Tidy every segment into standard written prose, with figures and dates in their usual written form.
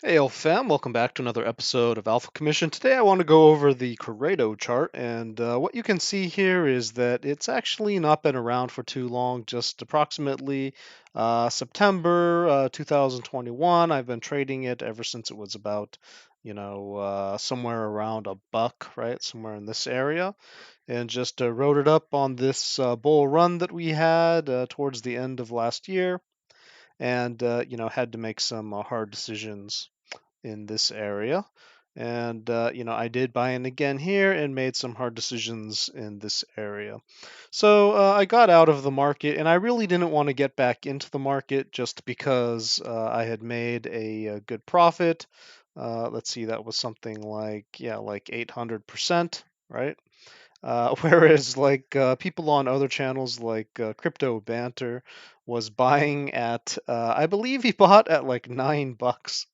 Hey, old fam, welcome back to another episode of Alpha Commission. Today I want to go over the Qredo chart, and what you can see here is that it's actually not been around for too long, just approximately September 2021. I've been trading it ever since it was about, somewhere around a buck, right? Somewhere in this area, and just wrote it up on this bull run that we had towards the end of last year, and, had to make some hard decisions in this area. And, I did buy in again here and made some hard decisions in this area. So I got out of the market, and I really didn't want to get back into the market just because I had made a good profit. Let's see, that was something like, yeah, like 800%, right? Whereas like people on other channels like Crypto Banter was buying at, I believe he bought at like $9.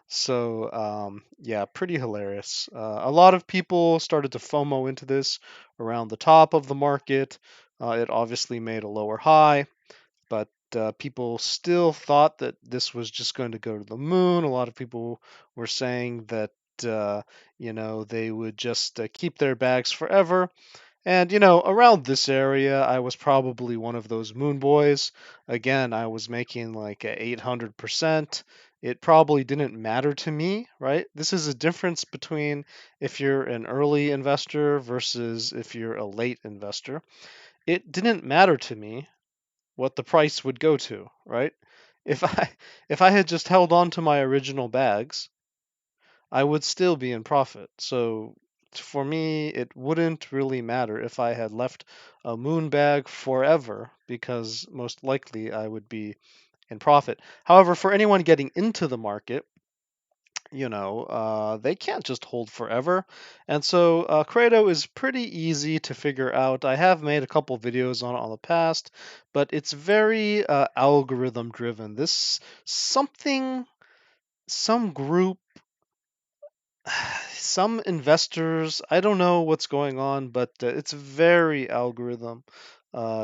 So, yeah, pretty hilarious. A lot of people started to FOMO into this around the top of the market. It obviously made a lower high, but people still thought that this was just going to go to the moon. A lot of people were saying that, they would just keep their bags forever. And, around this area, I was probably one of those moon boys. Again, I was making like a 800%. It probably didn't matter to me, right? This is a difference between if you're an early investor versus if you're a late investor. It didn't matter to me what the price would go to, right? If I if I had just held on to my original bags, I would still be in profit. So for me, it wouldn't really matter if I had left a moon bag forever because most likely I would be in profit. However, for anyone getting into the market, they can't just hold forever. And so Qredo is pretty easy to figure out. I have made a couple videos on it on the past, but it's very algorithm driven. This something, some group, some investors, I don't know what's going on, but it's very algorithm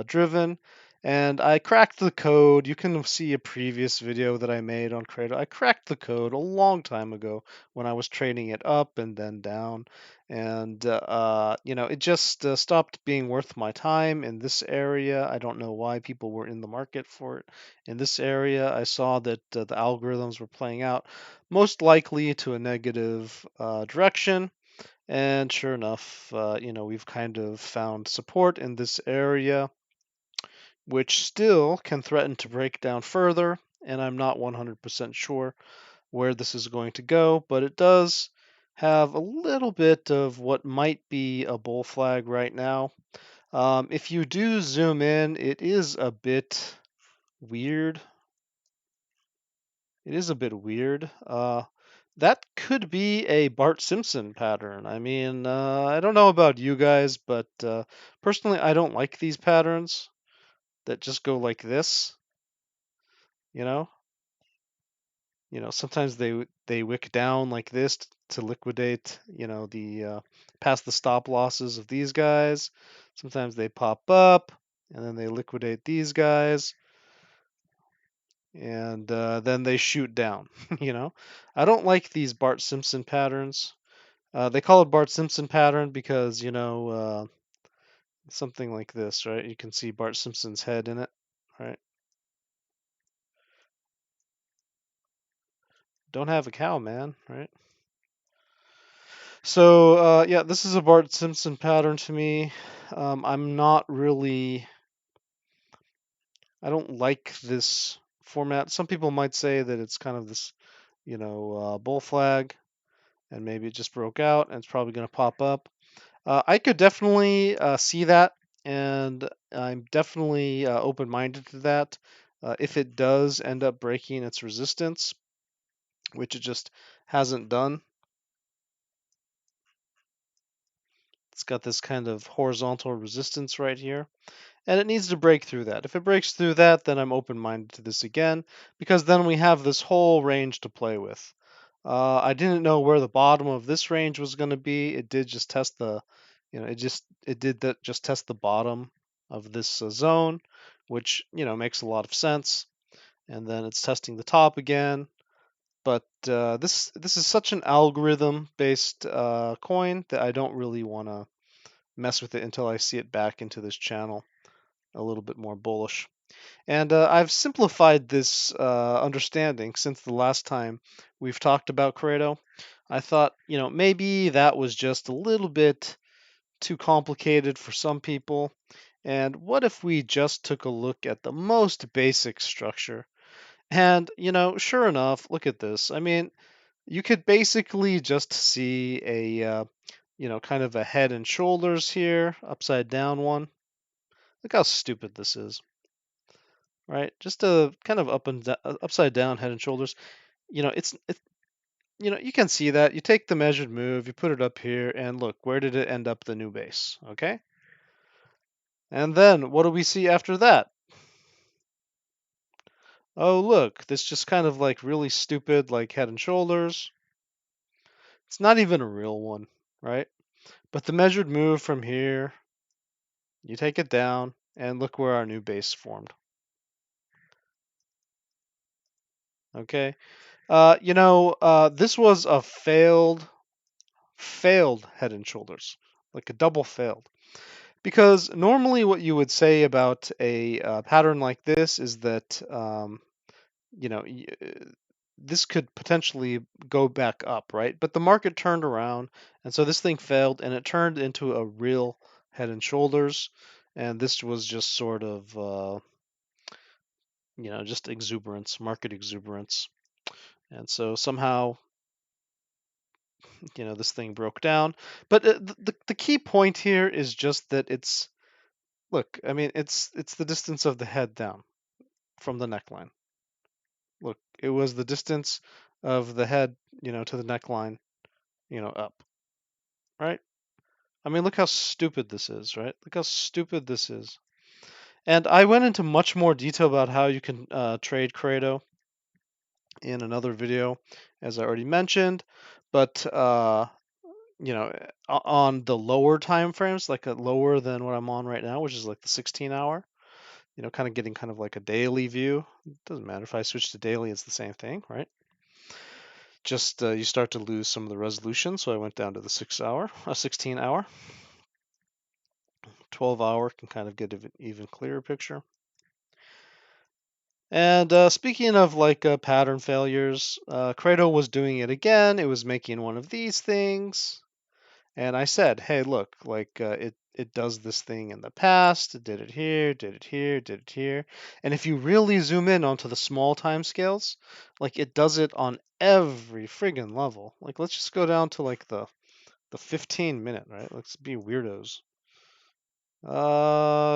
driven. And I cracked the code. You can see a previous video that I made on Qredo. I cracked the code a long time ago when I was trading it up and then down. And, it just stopped being worth my time in this area. I don't know why people were in the market for it. In this area, I saw that the algorithms were playing out most likely to a negative direction. And sure enough, we've kind of found support in this area, which still can threaten to break down further. And I'm not 100% sure where this is going to go, but it does have a little bit of what might be a bull flag right now. If you do zoom in, it is a bit weird. It is a bit weird. That could be a Bart Simpson pattern. I mean, I don't know about you guys, but personally, I don't like these patterns that just go like this. You know, sometimes they wick down like this to liquidate, the past the stop losses of these guys. Sometimes they pop up and then they liquidate these guys, and then they shoot down. I don't like these Bart Simpson patterns. They call it Bart Simpson pattern because, something like this, right? You can see Bart Simpson's head in it, right? Don't have a cow, man, right? So, yeah, this is a Bart Simpson pattern to me. I'm not really, I don't like this format. Some people might say that it's kind of this, bull flag, and maybe it just broke out and it's probably going to pop up. I could definitely see that, and I'm definitely open-minded to that. If it does end up breaking its resistance, which it just hasn't done, it's got this kind of horizontal resistance right here, and it needs to break through that. If it breaks through that, then I'm open-minded to this again, because then we have this whole range to play with. I didn't know where the bottom of this range was going to be. It did just test the, it did that just test the bottom of this zone, which makes a lot of sense. And then it's testing the top again. But this is such an algorithm-based coin that I don't really want to mess with it until I see it back into this channel a little bit more bullish. And I've simplified this understanding since the last time we've talked about Qredo. I thought, maybe that was just a little bit too complicated for some people. And what if we just took a look at the most basic structure? And, sure enough, look at this. I mean, you could basically just see a, kind of a head and shoulders here, upside down one. Look how stupid this is, right? Just a kind of upside down head and shoulders. It's you can see that. You take the measured move, you put it up here, and look, where did it end up the new base? Okay. And then what do we see after that? Oh, look, this just kind of like really stupid, like head and shoulders. It's not even a real one, right? But the measured move from here, you take it down, and look where our new base formed. Okay. This was a failed head and shoulders, like a double failed. Because normally what you would say about a pattern like this is that, you know, y- uh, this could potentially go back up, right? But the market turned around, and so this thing failed, and it turned into a real head and shoulders, and this was just sort of, just exuberance, market exuberance. And so somehow, this thing broke down. But the key point here is just that it's, look, I mean, it's the distance of the head down from the neckline. Look, it was the distance of the head, to the neckline, up, right? I mean, look how stupid this is, right? Look how stupid this is. And I went into much more detail about how you can trade Qredo in another video, as I already mentioned. But on the lower time frames, like lower than what I'm on right now, which is like the 16-hour, kind of getting kind of like a daily view. It doesn't matter if I switch to daily, it's the same thing, right? Just you start to lose some of the resolution, so I went down to the 16-hour. 12-hour can kind of get an even clearer picture. And speaking of like pattern failures, Qredo was doing it again. It was making one of these things. And I said, hey, look, like it does this thing in the past. It did it here, did it here, did it here. And if you really zoom in onto the small time scales, like it does it on every friggin' level. Like let's just go down to like the 15-minute, right? Let's be weirdos.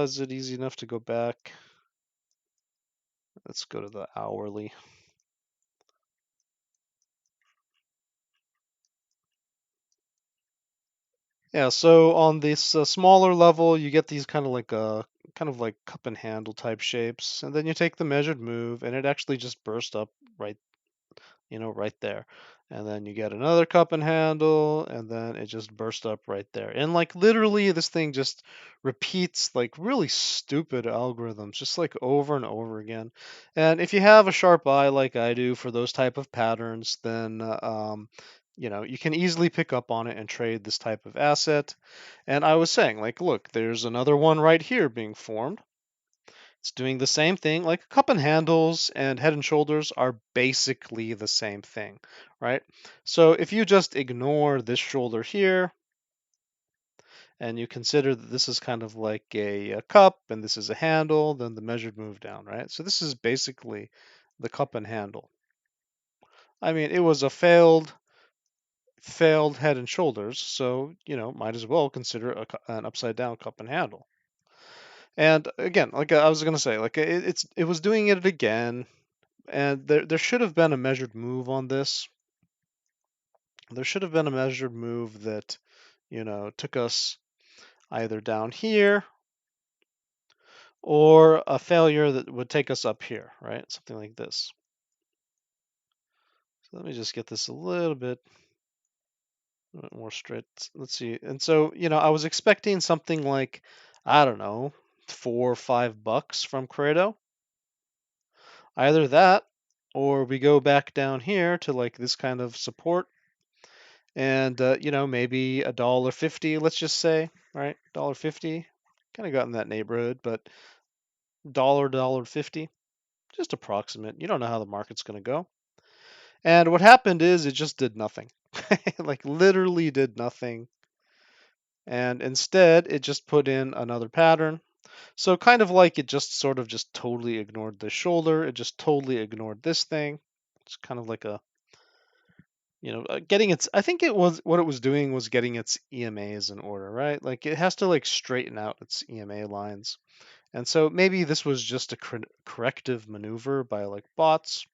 Is it easy enough to go back? Let's go to the hourly. Yeah, so on this smaller level, you get these kind of like cup and handle type shapes, and then you take the measured move, and it actually just burst up right right there. And then you get another cup and handle, and then it just burst up right there. And like literally, this thing just repeats like really stupid algorithms, just like over and over again. And if you have a sharp eye like I do for those type of patterns, then you can easily pick up on it and trade this type of asset. And I was saying, like, look, there's another one right here being formed. It's doing the same thing. Like cup and handles and head and shoulders are basically the same thing, right? So if you just ignore this shoulder here and you consider that this is kind of like a cup and this is a handle, then the measured move down, right? So this is basically the cup and handle. I mean, it was a failed head and shoulders, so might as well consider an upside down cup and handle. And again, like I was gonna say, like it was doing it again. And there should have been a measured move on this. There should have been a measured move that, took us either down here or a failure that would take us up here, right? Something like this. So let me just get this a little bit more straight. Let's see. And so, I was expecting something like, I don't know, $4 or $5 from Qredo. Either that or we go back down here to like this kind of support, and maybe $1.50, let's just say, right? $1.50, kind of got in that neighborhood, but $1.50, just approximate. You don't know how the market's going to go. And what happened is it just did nothing. Like literally did nothing. And instead, it just put in another pattern. So kind of like it just sort of just totally ignored the shoulder. It just totally ignored this thing. It's kind of like a, getting its, I think it was, what it was doing was getting its EMAs in order, right? Like it has to like straighten out its EMA lines. And so maybe this was just a corrective maneuver by like bots,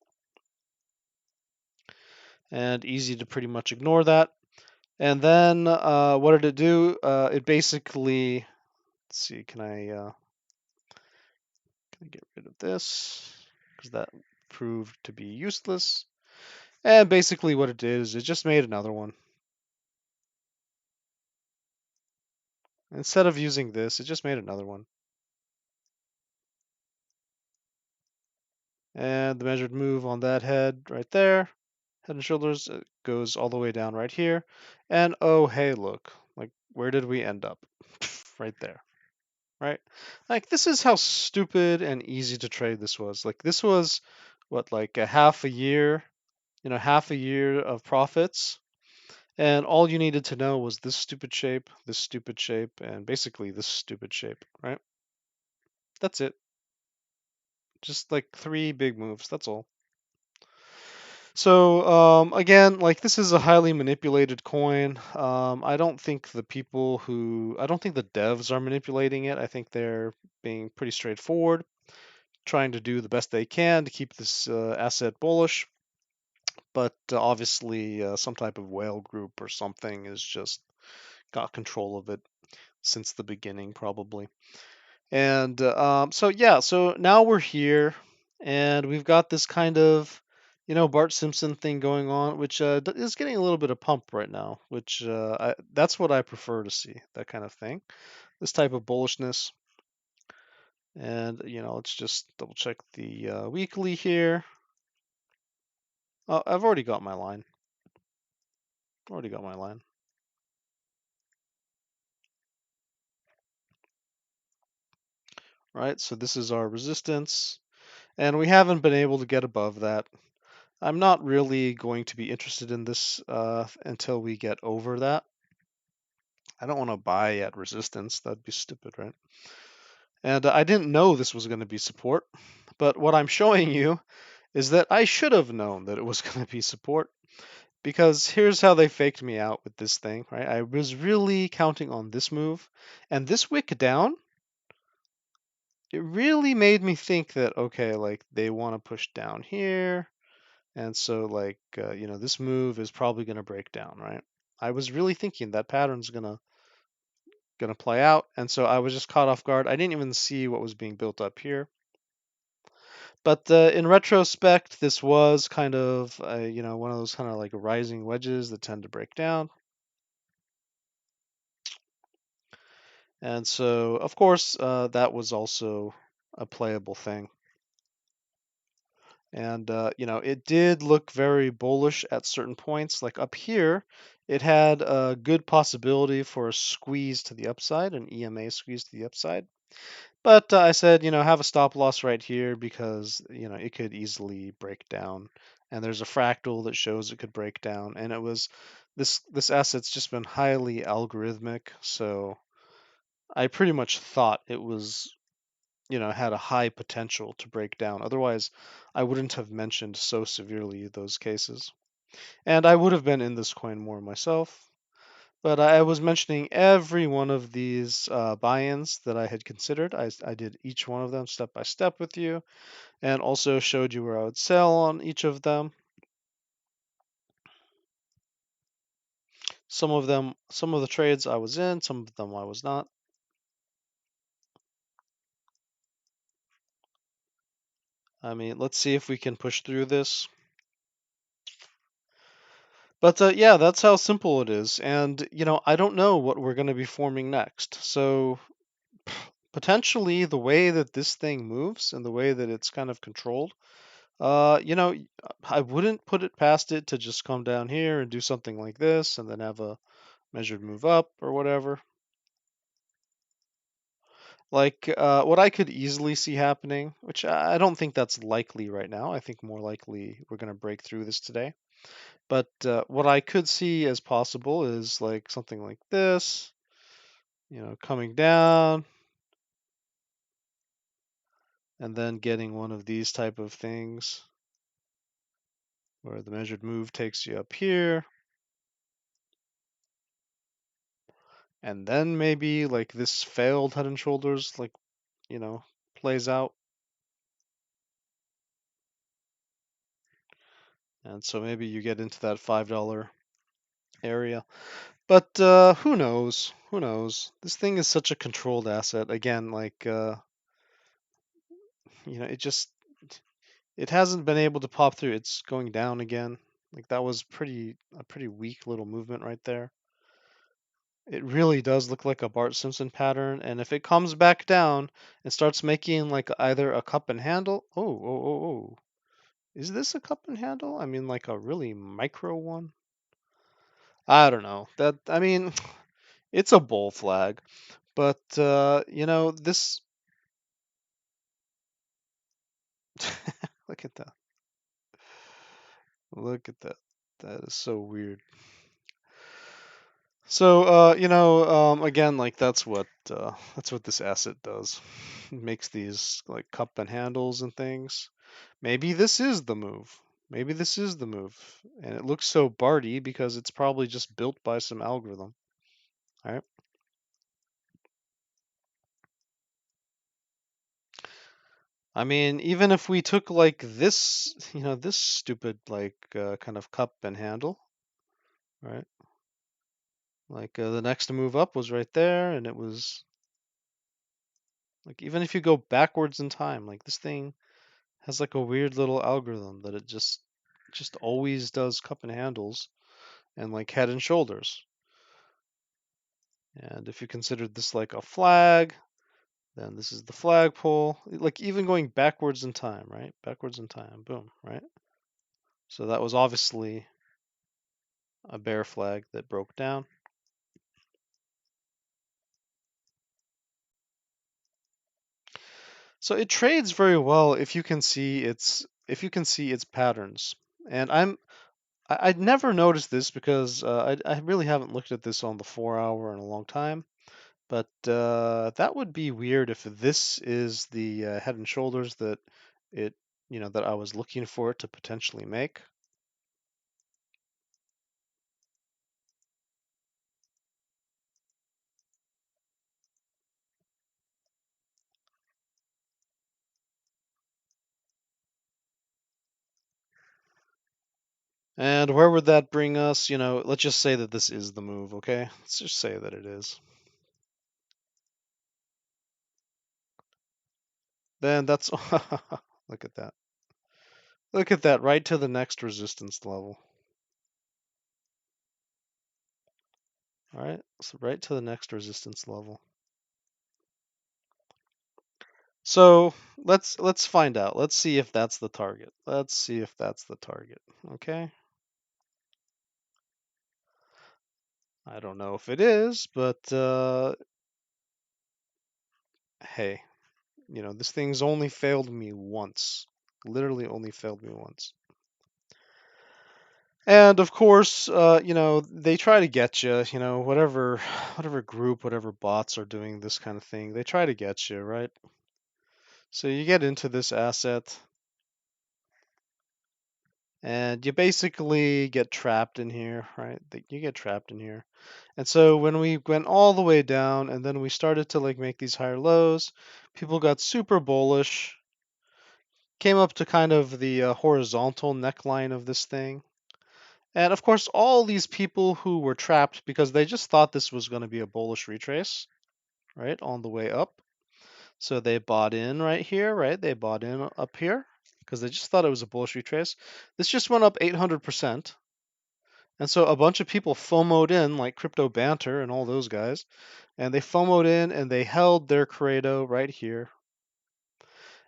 and easy to pretty much ignore that. And then what did it do? It basically, let's see, can I get rid of this? Because that proved to be useless. And basically what it did is it just made another one. Instead of using this, it just made another one. And the measured move on that head right there, head and shoulders, goes all the way down right here. And oh, hey, look, like where did we end up? Right there. Right? Like this is how stupid and easy to trade this was. Like this was what, like a half a year, half a year of profits. And all you needed to know was this stupid shape, and basically this stupid shape, right? That's it. Just like 3 big moves, that's all. So again, like this is a highly manipulated coin. I don't think the devs are manipulating it. I think they're being pretty straightforward, trying to do the best they can to keep this asset bullish. But obviously, some type of whale group or something has just got control of it since the beginning, probably. And so yeah, so now we're here, and we've got this kind of, Bart Simpson thing going on, which is getting a little bit of pump right now, which that's what I prefer to see, that kind of thing, this type of bullishness. And let's just double check the weekly here. Oh, I've already got my line. Already got my line. Right, so this is our resistance, and we haven't been able to get above that. I'm not really going to be interested in this until we get over that. I don't want to buy at resistance. That'd be stupid, right? And I didn't know this was going to be support, but what I'm showing you is that I should have known that it was going to be support, because here's how they faked me out with this thing, right? I was really counting on this move, and this wick down, it really made me think that, okay, like they want to push down here. And so like, this move is probably going to break down, right? I was really thinking that pattern's gonna play out, and so I was just caught off guard. I didn't even see what was being built up here. But in retrospect, this was kind of one of those kind of like rising wedges that tend to break down. And so, of course, that was also a playable thing. And it did look very bullish at certain points. Like up here, it had a good possibility for a squeeze to the upside, an EMA squeeze to the upside. But I said, have a stop loss right here, because, it could easily break down. And there's a fractal that shows it could break down. And it was this asset's just been highly algorithmic, so I pretty much thought it was, had a high potential to break down. Otherwise, I wouldn't have mentioned so severely those cases. And I would have been in this coin more myself. But I was mentioning every one of these buy-ins that I had considered. I did each one of them step by step with you, and also showed you where I would sell on each of them. Some of the trades I was in, some of them I was not. I mean, let's see if we can push through this. But yeah, that's how simple it is. And, I don't know what we're going to be forming next. So potentially the way that this thing moves and the way that it's kind of controlled You know, I wouldn't put it past it to just come down here and do something like this and then have a measured move up or whatever. Like what I could easily see happening, which I don't think that's likely right now. I think more likely we're going to break through this today. But what I could see as possible is like something like this, coming down and then getting one of these type of things where the measured move takes you up here. And then maybe like this failed head and shoulders, like, plays out. And so maybe you get into that $5 area. But who knows? Who knows? This thing is such a controlled asset. Again, like, it hasn't been able to pop through. It's going down again. Like that was a pretty weak little movement right there. It really does look like a Bart Simpson pattern, and if it comes back down and starts making like either a cup and handle, oh, is this a cup and handle? I mean, like a really micro one. I don't know. That I mean, it's a bull flag, but this. Look at that. Look at that. That is so weird. So, again, like that's what this asset does. It makes these like cup and handles and things. Maybe this is the move. Maybe this is the move. And it looks so Barty because it's probably just built by some algorithm. All right. I mean, even if we took like this, this stupid like kind of cup and handle, right? Like the next move up was right there, and it was like even if you go backwards in time, like this thing has like a weird little algorithm that it just always does cup and handles and like head and shoulders. And if you considered this like a flag, then this is the flagpole. Like even going backwards in time, right? Backwards in time, boom, right? So that was obviously a bear flag that broke down. So it trades very well if you can see its patterns. And I'd never noticed this because I really haven't looked at this on the 4 hour in a long time. But that would be weird if this is the head and shoulders that it, that I was looking for it to potentially make. And where would that bring us? Let's just say that this is the move, okay? Let's just say that it is. Then that's look at that. Look at that, right to the next resistance level. All right, so right to the next resistance level. So let's find out. Let's see if that's the target. Let's see if that's the target. Okay. I don't know if it is, but hey, this thing's only failed me once. Literally only failed me once. And of course, they try to get you, whatever group, whatever bots are doing this kind of thing, they try to get you, right? So you get into this asset and you basically get trapped in here, right? You get trapped in here. And so when we went all the way down and then we started to like make these higher lows, people got super bullish, came up to kind of the horizontal neckline of this thing. And of course, all these people who were trapped because they just thought this was going to be a bullish retrace, right, on the way up. So they bought in right here, right? They bought in up here because they just thought it was a bullish retrace. This just went up 800%. And so a bunch of people FOMO'd in, like Crypto Banter and all those guys, and they FOMO'd in and they held their Qredo right here.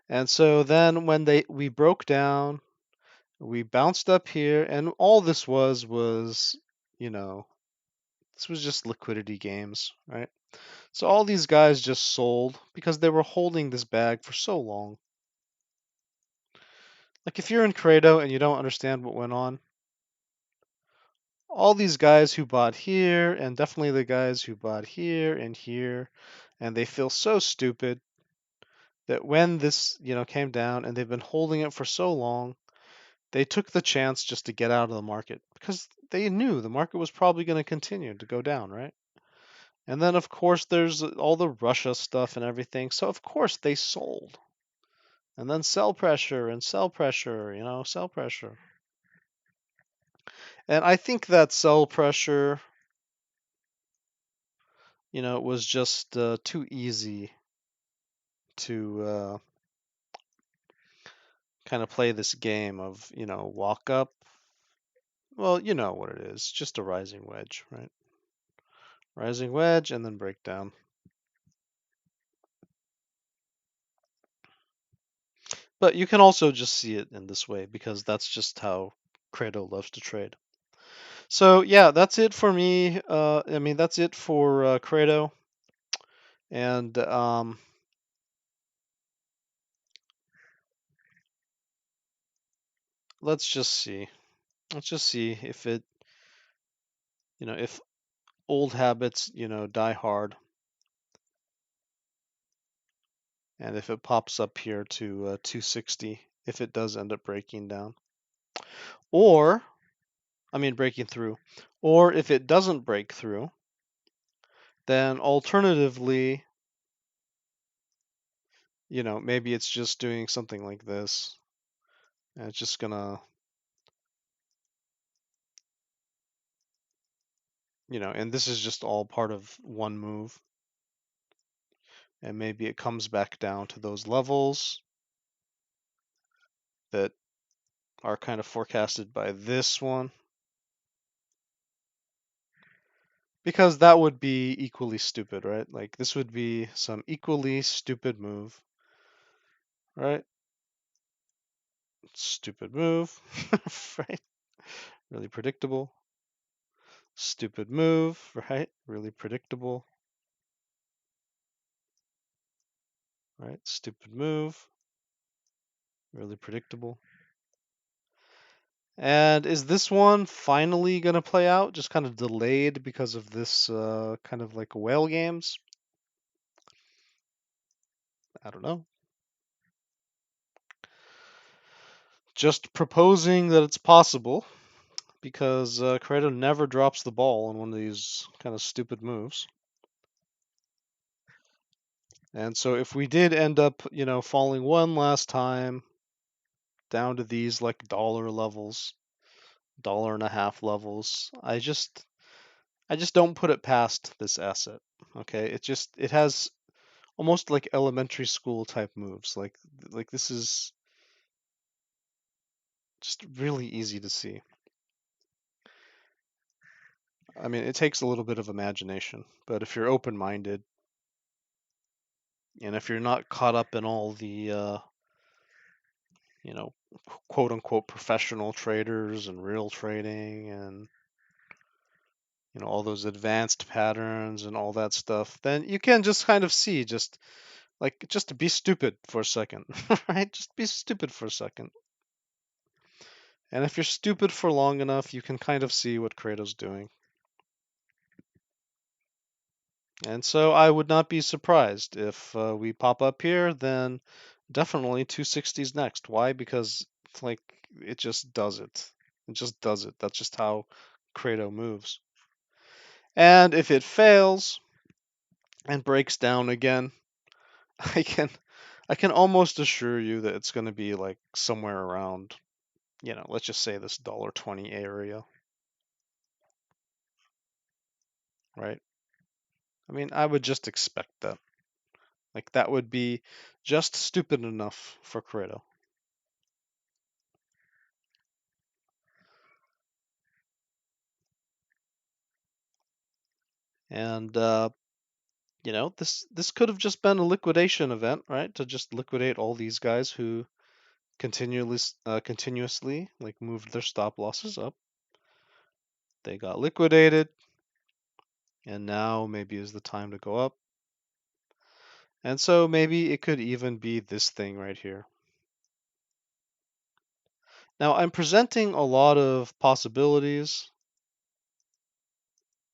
And so then when we broke down, We bounced up here, and all this was, you know, this was just liquidity games, right? So all these guys just sold because they were holding this bag for so long. Like if you're in Qredo and you don't understand what went on, all these guys who bought here, and definitely the guys who bought here and here, and they feel so stupid that when this, came down and they've been holding it for so long, they took the chance just to get out of the market because they knew the market was probably going to continue to go down, right? And then, of course, there's all the Russia stuff and everything. So, of course, they sold. And then sell pressure and sell pressure, sell pressure. And I think that sell pressure, was just too easy to kind of play this game of, walk up. Well, you know what it is, just a rising wedge, right? Rising wedge and then breakdown. But you can also just see it in this way because that's just how Qredo loves to trade. So yeah, that's it for me. I mean, that's it for Qredo. And let's just see. Let's just see if it, if old habits, die hard, and if it pops up here to 260, if it does end up breaking down, or I mean breaking through, or if it doesn't break through, then alternatively, maybe it's just doing something like this, and it's just gonna, and this is just all part of one move, and maybe it comes back down to those levels that are kind of forecasted by this one, because that would be equally stupid, right? Like this would be some equally stupid move, right? Stupid move, right? Really predictable. Stupid move, right? Really predictable, right? Stupid move, really predictable. And is this one finally going to play out? Just kind of delayed because of this kind of like whale games? I don't know. Just proposing that it's possible because Qredo never drops the ball on one of these kind of stupid moves. And so if we did end up, falling one last time down to these like dollar levels, dollar and a half levels, I just don't put it past this asset. Okay, it has almost like elementary school type moves. Like this is just really easy to see. I mean, it takes a little bit of imagination, but if you're open-minded and if you're not caught up in all the you know, quote unquote professional traders and real trading and all those advanced patterns and all that stuff, then you can just kind of see just to be stupid for a second, right? Just be stupid for a second. And if you're stupid for long enough, you can kind of see what Qredo's doing. And so I would not be surprised if we pop up here, then definitely 260s next. Why? Because like it just does it. It just does it. That's just how Qredo moves. And if it fails and breaks down again, I can I can almost assure you that it's going to be like somewhere around, let's just say this $1.20 area, right? I mean, I would just expect that. Like that would be just stupid enough for Qredo. And this could have just been a liquidation event, right? To just liquidate all these guys who continuously like moved their stop losses up. They got liquidated, and now maybe is the time to go up. And so maybe it could even be this thing right here. Now I'm presenting a lot of possibilities.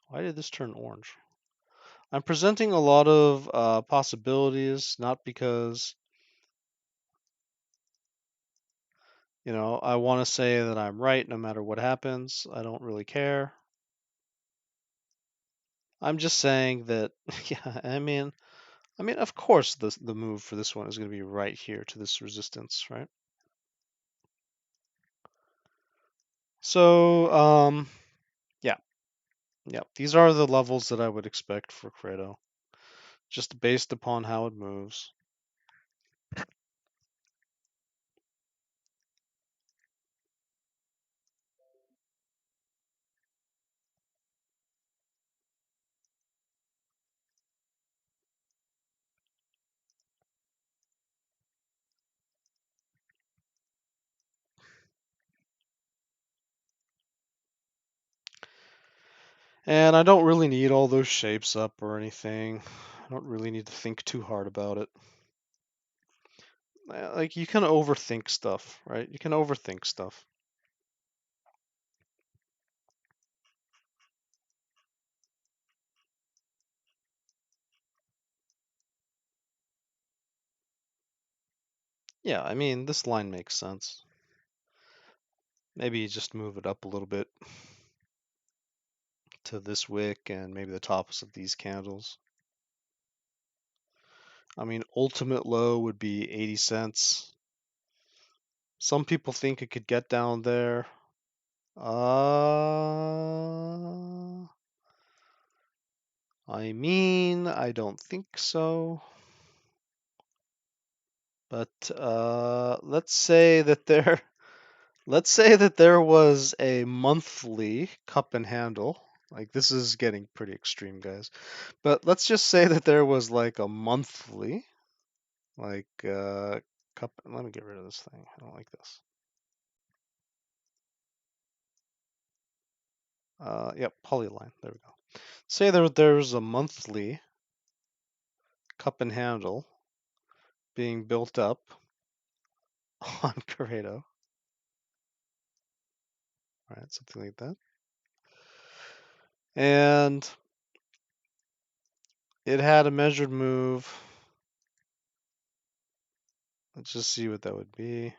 Why did this turn orange? I'm presenting a lot of possibilities, not because, I want to say that I'm right no matter what happens. I don't really care. I'm just saying that, yeah, I mean, of course the move for this one is going to be right here to this resistance, right? So, yeah, yeah, these are the levels that I would expect for Qredo, just based upon how it moves. And I don't really need all those shapes up or anything. I don't really need to think too hard about it. Like, you can overthink stuff, right? You can overthink stuff. Yeah, I mean, this line makes sense. Maybe you just move it up a little bit to this wick and maybe the tops of these candles. I mean, ultimate low would be 80 cents. Some people think it could get down there. I mean, I don't think so. But let's say that there was a monthly cup and handle. Like, this is getting pretty extreme, guys. But let's just say that there was like a monthly, like cup. Let me get rid of this thing. I don't like this. Yep, polyline. There we go. Say there's a monthly cup and handle being built up on Qredo, right? Something like that. And it had a measured move. Let's just see what that would be.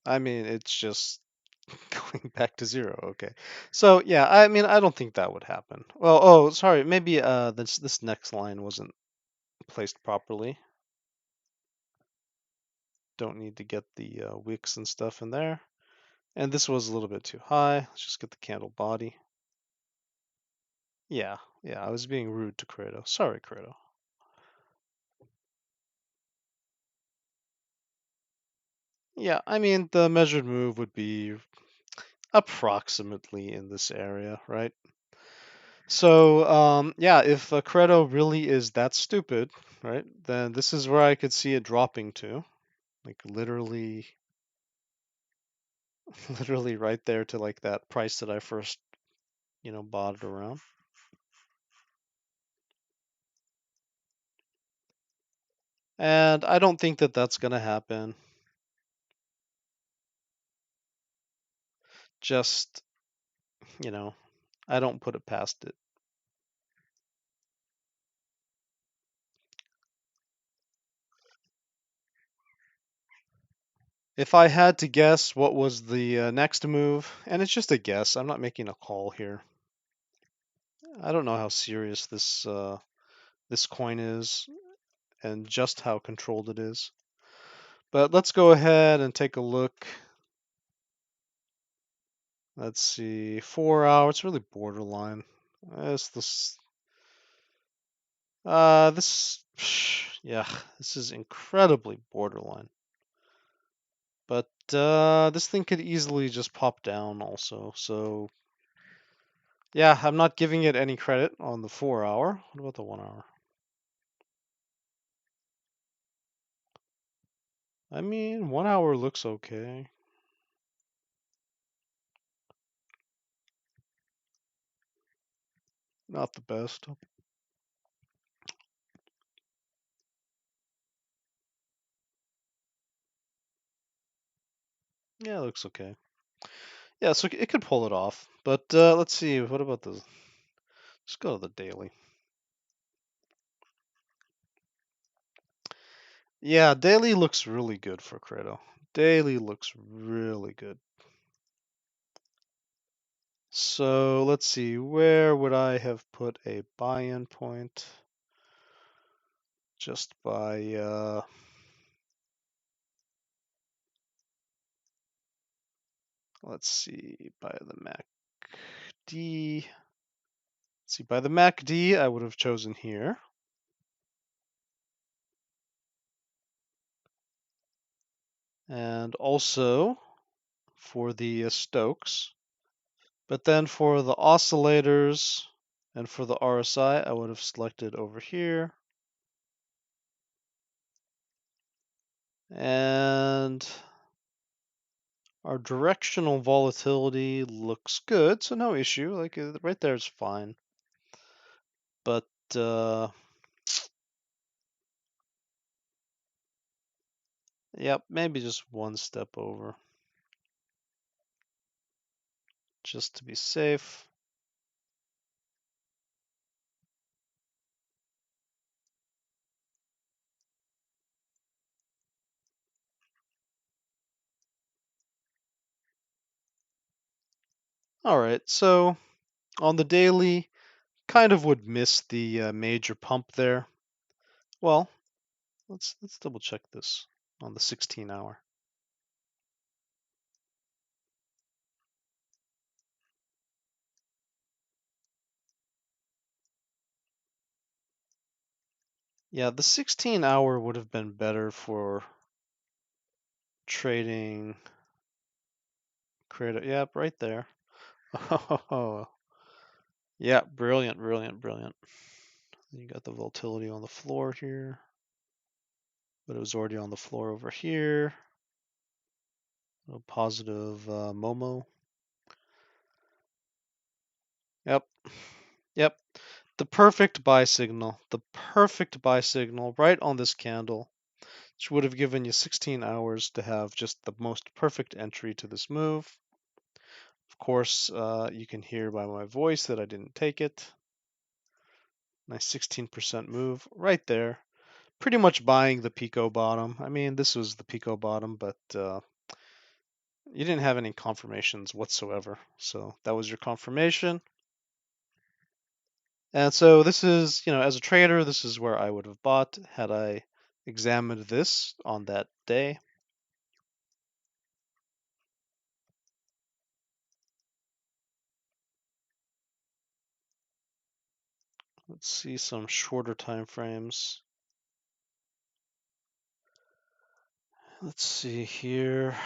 I mean, it's just going back to zero. Okay. So yeah, I mean, I don't think that would happen. Well, oh, sorry, maybe this next line wasn't placed properly. Don't need to get the wicks and stuff in there. And this was a little bit too high. Let's just get the candle body. Yeah, yeah, I was being rude to Qredo. Sorry, Qredo. Yeah, I mean, the measured move would be approximately in this area, right? So, yeah, if Qredo really is that stupid, right, then this is where I could see it dropping to, like literally, literally right there to like that price that I first, bought it around. And I don't think that that's going to happen. Just, I don't put it past it. If I had to guess what was the next move, and it's just a guess, I'm not making a call here. I don't know how serious this coin is and just how controlled it is. But let's go ahead and take a look. Let's see, 4 hours. It's really borderline. Yeah, this is incredibly borderline. But this thing could easily just pop down also. So yeah, I'm not giving it any credit on the 4 hour. What about the 1 hour? I mean, 1 hour looks okay. Not the best. Yeah, it looks okay. Yeah, so it could pull it off. But let's see, what about the... Let's go to the daily. Yeah, daily looks really good for Qredo. Daily looks really good. So let's see, where would I have put a buy-in point? Just by let's see, by the MACD. Let's see, by the MACD, I would have chosen here. And also for the Stokes. But then for the oscillators and for the RSI, I would have selected over here. And our directional volatility looks good, so no issue. Like right there is fine. But yep, maybe just one step over, just to be safe. All right, so on the daily, kind of would miss the major pump there. Well, let's double check this on the 16-hour. Yeah, the 16-hour would have been better for trading Qredo. Yep, right there. Oh, yeah, brilliant, brilliant, brilliant. You got the volatility on the floor here, but it was already on the floor over here. A positive Momo. Yep, yep. The perfect buy signal. The perfect buy signal right on this candle, which would have given you 16 hours to have just the most perfect entry to this move. Of course, you can hear by my voice that I didn't take it. Nice 16% move right there. Pretty much buying the Pico bottom. I mean, this was the Pico bottom, but you didn't have any confirmations whatsoever. So that was your confirmation. And so this is, as a trader, this is where I would have bought had I examined this on that day. Let's see some shorter time frames. Let's see here.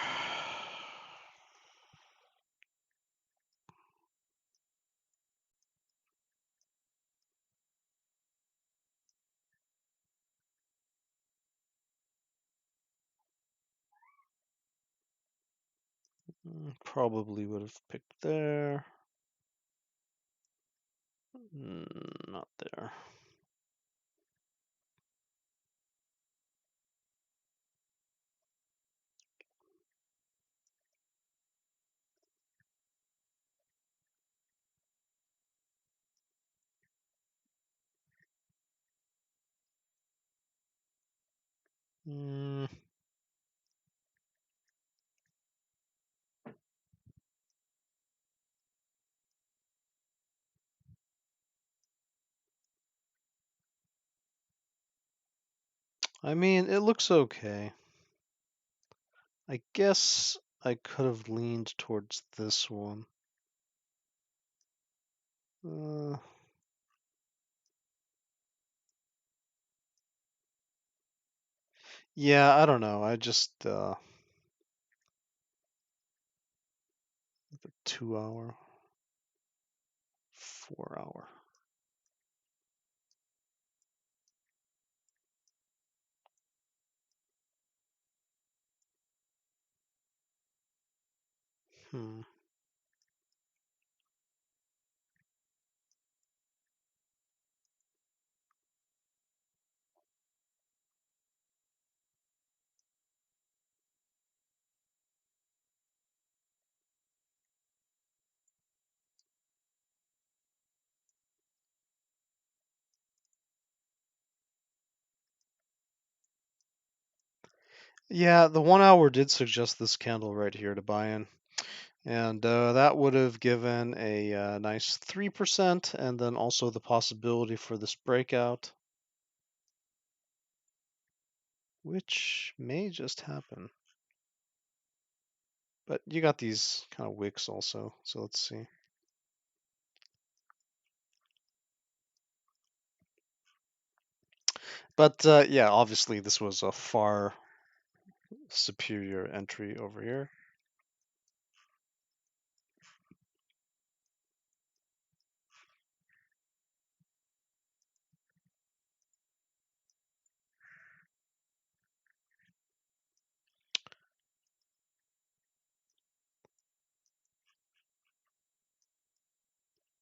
Probably would have picked there. Not there. I mean, it looks okay. I guess I could have leaned towards this one. Yeah, I don't know. I just the 2 hour, 4 hour. Hmm. Yeah, the 1 hour did suggest this candle right here to buy in. And that would have given a nice 3%, and then also the possibility for this breakout, which may just happen. But you got these kind of wicks also, so let's see. But yeah, obviously this was a far superior entry over here.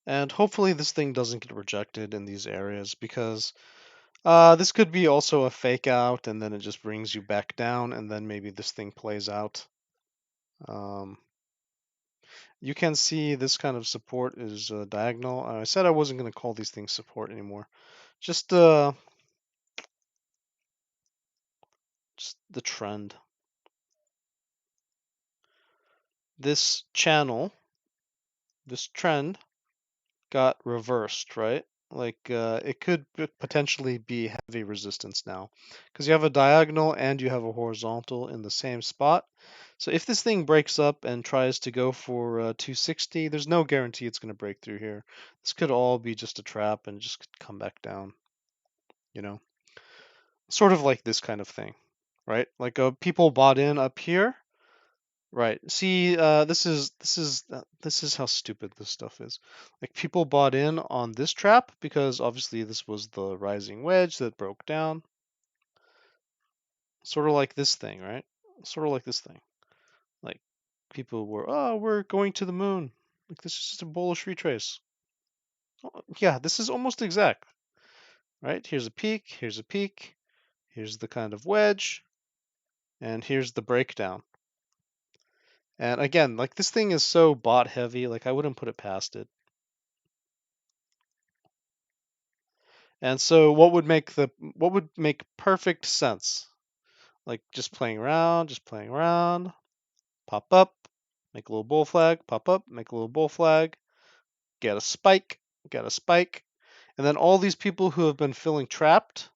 And hopefully this thing doesn't get rejected in these areas, because this could be also a fake out, and then it just brings you back down, and then maybe this thing plays out. You can see this kind of support is diagonal. I said I wasn't going to call these things support anymore. Just the trend. This channel, this trend got reversed, right? Like it could potentially be heavy resistance now, because you have a diagonal and you have a horizontal in the same spot. So if this thing breaks up and tries to go for 260, there's no guarantee it's going to break through here. This could all be just a trap and just come back down, you know? Sort of like this kind of thing, right? Like people bought in up here. Right. See, this is how stupid this stuff is. Like people bought in on this trap because obviously this was the rising wedge that broke down. Sort of like this thing, right? Sort of like this thing. Like people were, oh, we're going to the moon. Like this is just a bullish retrace. Oh, yeah, this is almost exact, right? Here's a peak, here's a peak, here's the kind of wedge, and here's the breakdown. And again, like this thing is so bot heavy, like I wouldn't put it past it. And so what would make perfect sense? Like just playing around, pop up, make a little bull flag, pop up, make a little bull flag, get a spike, get a spike. And then all these people who have been feeling trapped,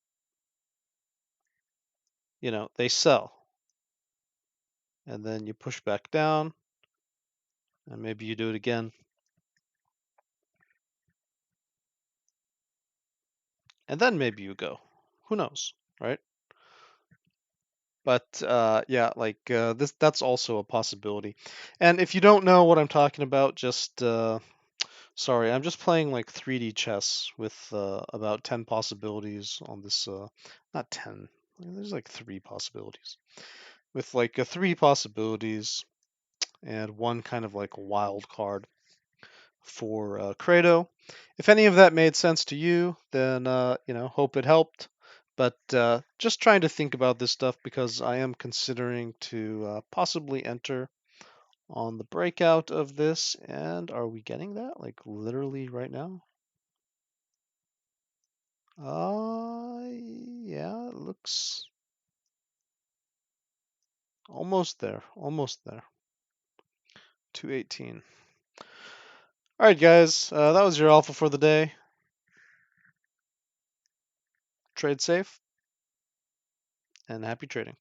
they sell. And then you push back down, and maybe you do it again. And then maybe you go. Who knows, right? But yeah, like that's also a possibility. And if you don't know what I'm talking about, just sorry, I'm just playing like 3D chess with about 10 possibilities on this. Not 10. There's like three possibilities. With like three possibilities and one kind of like wild card for Qredo. If any of that made sense to you, then hope it helped. But just trying to think about this stuff because I am considering to possibly enter on the breakout of this. And are we getting that like literally right now? Yeah, it looks almost there, almost there. 218. All right, guys, that was your alpha for the day. Trade safe and happy trading.